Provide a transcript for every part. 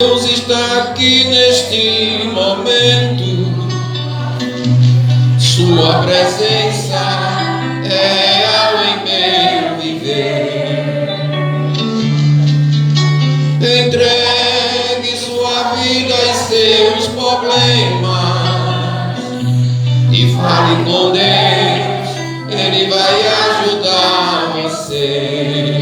Deus está aqui neste momento. Sua presença é real em meu viver. Entregue sua vida e seus problemas e fale com Deus, Ele vai ajudar você.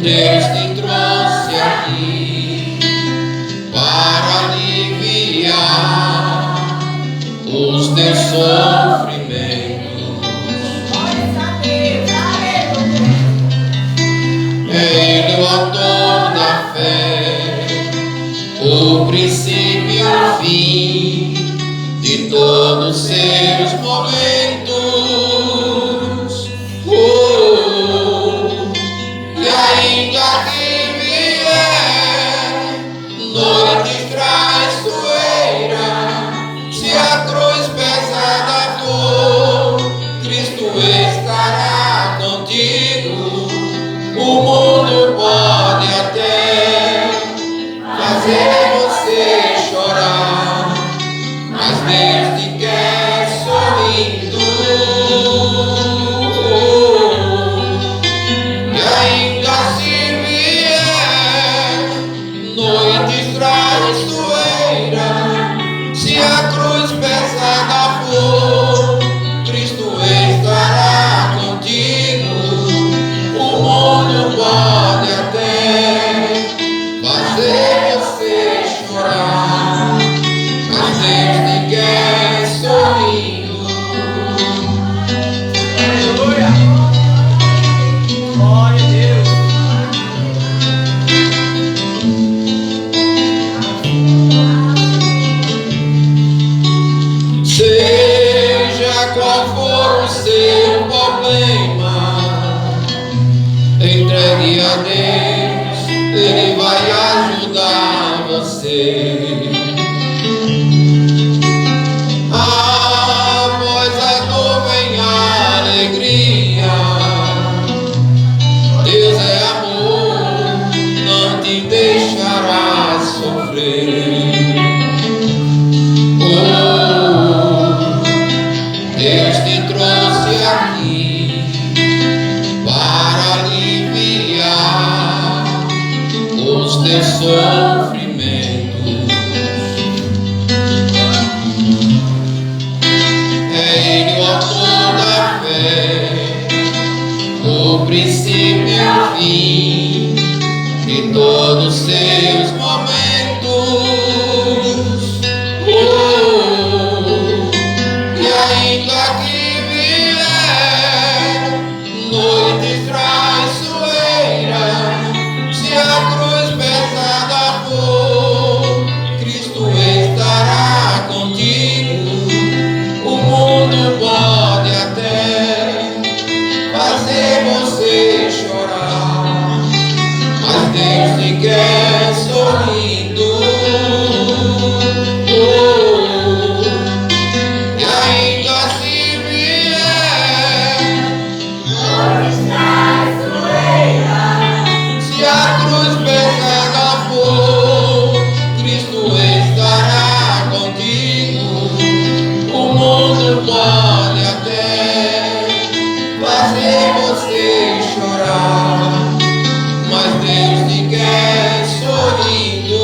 Deus te trouxe aqui para aliviar os teus sofrimentos. É Ele o autor da fé, o princípio e o fim de todos os seus momentos. Ainda que vier noites traiçoeiras, se a cruz pesada for, Cristo estará contigo. O mundo pode até fazer você chorar, mas Deus te quer sorrindo. Noites traiçoeiras, se a cruz pesada for, Cristo estará contigo. O mundo pode até fazer você chorar, mas Deus te quer sorrindo. Aleluia! Glória a Deus! Seja qual for o seu problema, entregue a Deus, Ele vai ajudar você. Após a dor vem a alegria. Deus é amor, não te deixará sofrer. Deus te trouxe aqui para aliviar os teus sofrimentos. É Ele o autor da fé, o princípio e o fim de todos os seus momentos. Ainda que vier noites traiçoeiras, se a cruz pesada for, Cristo estará contigo. O mundo pode até fazer você chorar, mas Deus te quer sorrindo. Pode até fazer você chorar, mas Deus te quer sorrindo.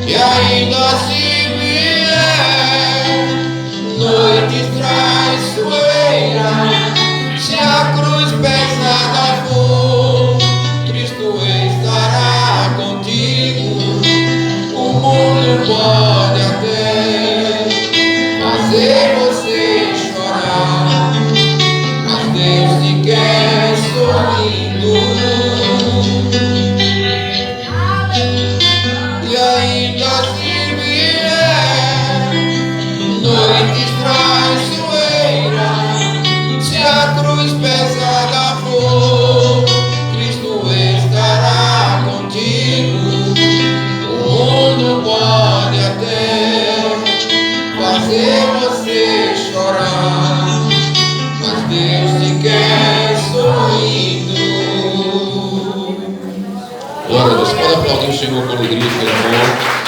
E ainda se vier noites traiçoeiras, se a cruz pesada for, Cristo estará contigo. O mundo pode até fazer você chorar, mas Deus te quer sorrindo. E ainda se vier noites traiçoeiras, se a cruz pesada for, Cristo estará contigo. O mundo pode até fazer você chorar, mas Deus te quer sorrindo. Glória a Deus. Pode aplaudir o Senhor com alegria, pelo amor.